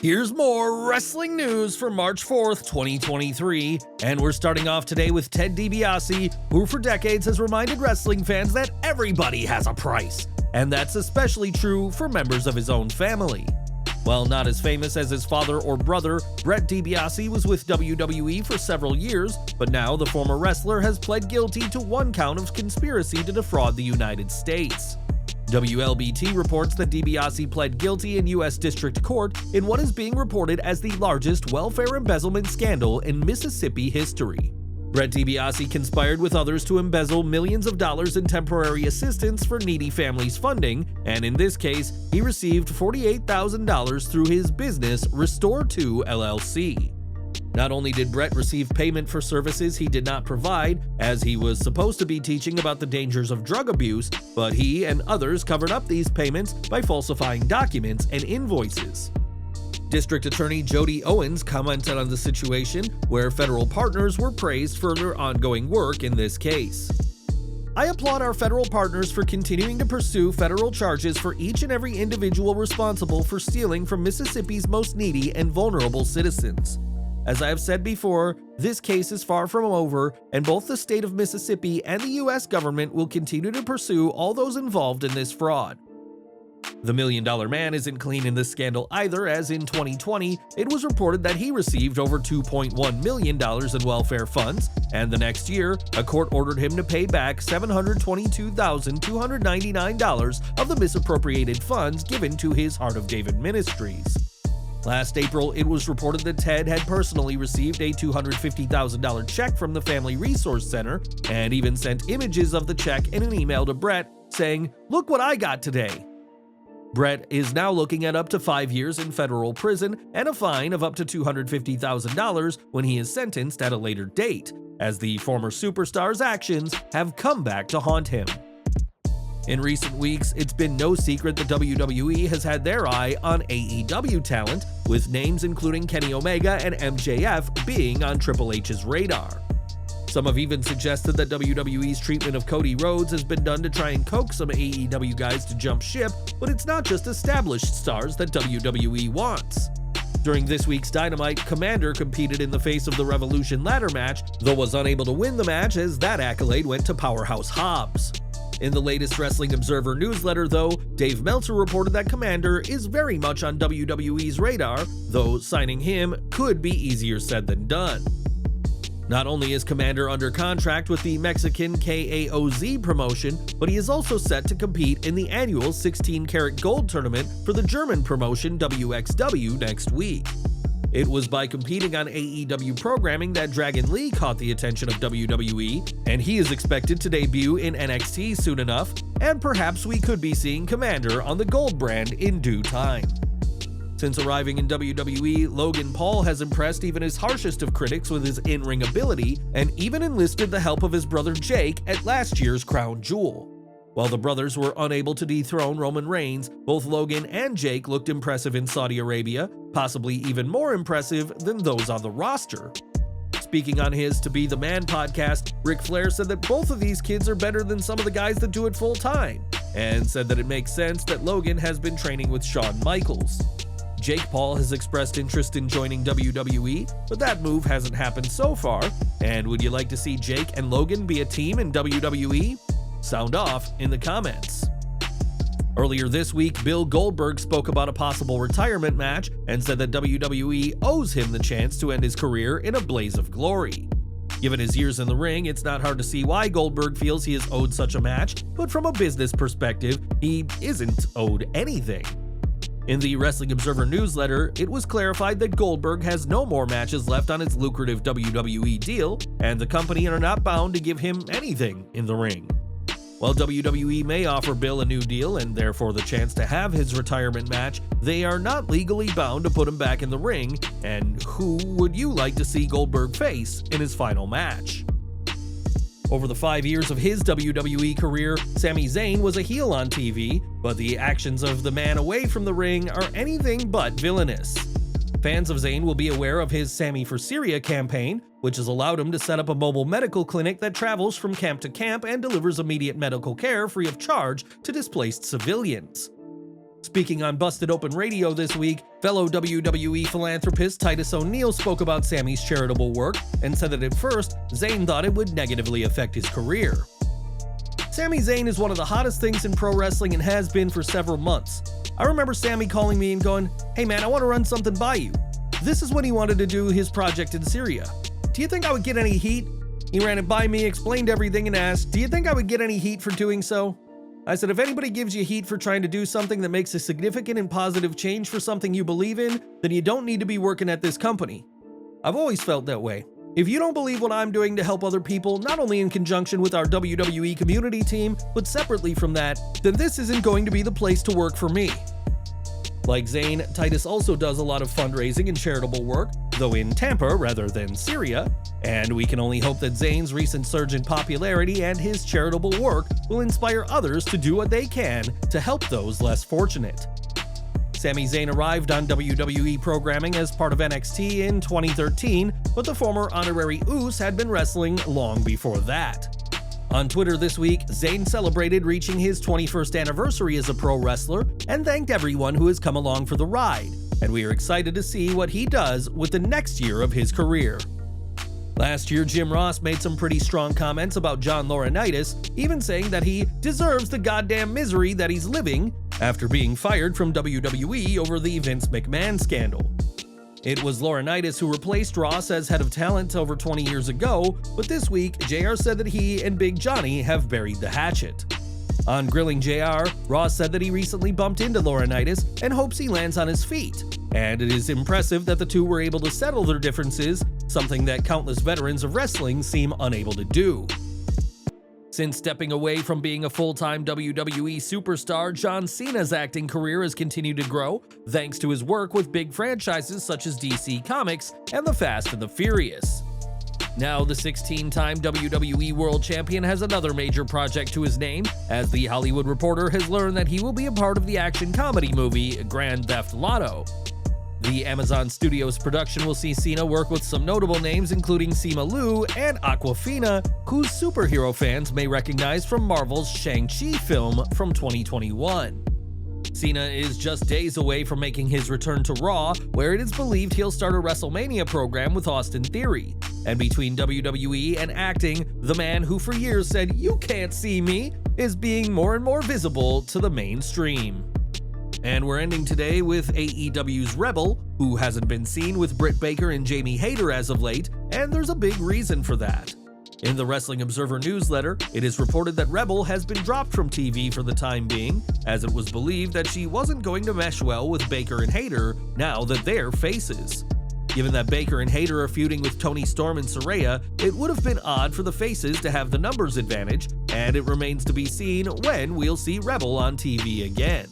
Here's more wrestling news for March 4th, 2023, and we're starting off today with Ted Dibiase, who for decades has reminded wrestling fans that everybody has a price, and that's especially true for members of his own family. While not as famous as his father or brother, Bret Dibiase was with WWE for several years, but now the former wrestler has pled guilty to one count of conspiracy to defraud the United States. WLBT reports that Dibiase pled guilty in U.S. District Court in what is being reported as the largest welfare embezzlement scandal in Mississippi history. Bret Dibiase conspired with others to embezzle millions of dollars in temporary assistance for needy families' funding, and in this case, he received $48,000 through his business Restore2 LLC. Not only did Bret receive payment for services he did not provide, as he was supposed to be teaching about the dangers of drug abuse, but he and others covered up these payments by falsifying documents and invoices. District Attorney Jody Owens commented on the situation, where federal partners were praised for their ongoing work in this case. I applaud our federal partners for continuing to pursue federal charges for each and every individual responsible for stealing from Mississippi's most needy and vulnerable citizens. As I have said before, this case is far from over, and both the state of Mississippi and the U.S. government will continue to pursue all those involved in this fraud. The $1 Million Man isn't clean in this scandal either, as in 2020, it was reported that he received over $2.1 million in welfare funds, and the next year, a court ordered him to pay back $722,299 of the misappropriated funds given to his Heart of David Ministries. Last April, it was reported that Ted had personally received a $250,000 check from the Family Resource Center, and even sent images of the check in an email to Bret, saying, "Look what I got today." Bret is now looking at up to 5 years in federal prison and a fine of up to $250,000 when he is sentenced at a later date, as the former superstar's actions have come back to haunt him. In recent weeks, it's been no secret that WWE has had their eye on AEW talent, with names including Kenny Omega and MJF being on Triple H's radar. Some have even suggested that WWE's treatment of Cody Rhodes has been done to try and coax some AEW guys to jump ship, but it's not just established stars that WWE wants. During this week's Dynamite, Commander competed in the Face of the Revolution ladder match, though was unable to win the match as that accolade went to Powerhouse Hobbs. In the latest Wrestling Observer newsletter, though, Dave Meltzer reported that Commander is very much on WWE's radar, though signing him could be easier said than done. Not only is Commander under contract with the Mexican KAOZ promotion, but he is also set to compete in the annual 16-karat gold tournament for the German promotion WXW next week. It was by competing on AEW programming that Dragon Lee caught the attention of WWE, and he is expected to debut in NXT soon enough, and perhaps we could be seeing Commander on the Gold brand in due time. Since arriving in WWE, Logan Paul has impressed even his harshest of critics with his in-ring ability, and even enlisted the help of his brother Jake at last year's Crown Jewel. While the brothers were unable to dethrone Roman Reigns, both Logan and Jake looked impressive in Saudi Arabia, possibly even more impressive than those on the roster. Speaking on his To Be the Man podcast, Ric Flair said that both of these kids are better than some of the guys that do it full time, and said that it makes sense that Logan has been training with Shawn Michaels. Jake Paul has expressed interest in joining WWE, but that move hasn't happened so far. And would you like to see Jake and Logan be a team in WWE? Sound off in the comments. Earlier this week, Bill Goldberg spoke about a possible retirement match and said that WWE owes him the chance to end his career in a blaze of glory. Given his years in the ring, it's not hard to see why Goldberg feels he is owed such a match, but from a business perspective, he isn't owed anything. In the Wrestling Observer newsletter, it was clarified that Goldberg has no more matches left on its lucrative WWE deal, and the company are not bound to give him anything in the ring. While WWE may offer Bill a new deal and therefore the chance to have his retirement match, they are not legally bound to put him back in the ring, and who would you like to see Goldberg face in his final match? Over the 5 years of his WWE career, Sami Zayn was a heel on TV, but the actions of the man away from the ring are anything but villainous. Fans of Zayn will be aware of his Sammy for Syria campaign, which has allowed him to set up a mobile medical clinic that travels from camp to camp and delivers immediate medical care free of charge to displaced civilians. Speaking on Busted Open Radio this week, fellow WWE philanthropist Titus O'Neil spoke about Sami's charitable work and said that at first, Zayn thought it would negatively affect his career. Sami Zayn is one of the hottest things in pro wrestling and has been for several months. I remember Sami calling me and going, "Hey man, I want to run something by you." This is when he wanted to do his project in Syria. Do you think I would get any heat? He ran it by me, explained everything, and asked, "Do you think I would get any heat for doing so?" I said, "If anybody gives you heat for trying to do something that makes a significant and positive change for something you believe in, then you don't need to be working at this company." I've always felt that way. If you don't believe what I'm doing to help other people, not only in conjunction with our WWE community team, but separately from that, then this isn't going to be the place to work for me. Like Zayn, Titus also does a lot of fundraising and charitable work, though in Tampa rather than Syria, and we can only hope that Zayn's recent surge in popularity and his charitable work will inspire others to do what they can to help those less fortunate. Sami Zayn arrived on WWE programming as part of NXT in 2013, but the former honorary Uso had been wrestling long before that. On Twitter this week, Zayn celebrated reaching his 21st anniversary as a pro wrestler and thanked everyone who has come along for the ride, and we are excited to see what he does with the next year of his career. Last year, Jim Ross made some pretty strong comments about John Laurinaitis, even saying that he deserves the goddamn misery that he's living after being fired from WWE over the Vince McMahon scandal. It was Laurinaitis who replaced Ross as head of talent over 20 years ago, but this week, JR said that he and Big Johnny have buried the hatchet. On Grilling JR, Ross said that he recently bumped into Laurinaitis and hopes he lands on his feet, and it is impressive that the two were able to settle their differences, something that countless veterans of wrestling seem unable to do. Since stepping away from being a full-time WWE superstar, John Cena's acting career has continued to grow, thanks to his work with big franchises such as DC Comics and The Fast and the Furious. Now, the 16-time WWE World Champion has another major project to his name, as The Hollywood Reporter has learned that he will be a part of the action comedy movie Grand Theft Auto. The Amazon Studios production will see Cena work with some notable names including Simu Liu and Awkwafina, whose superhero fans may recognize from Marvel's Shang-Chi film from 2021. Cena is just days away from making his return to Raw, where it is believed he'll start a WrestleMania program with Austin Theory. And between WWE and acting, the man who for years said, "You can't see me," is being more and more visible to the mainstream. And we're ending today with AEW's Rebel, who hasn't been seen with Britt Baker and Jamie Hayter as of late, and there's a big reason for that. In the Wrestling Observer newsletter, it is reported that Rebel has been dropped from TV for the time being, as it was believed that she wasn't going to mesh well with Baker and Hayter now that they're faces. Given that Baker and Hayter are feuding with Toni Storm and Saraya, it would have been odd for the faces to have the numbers advantage, and it remains to be seen when we'll see Rebel on TV again.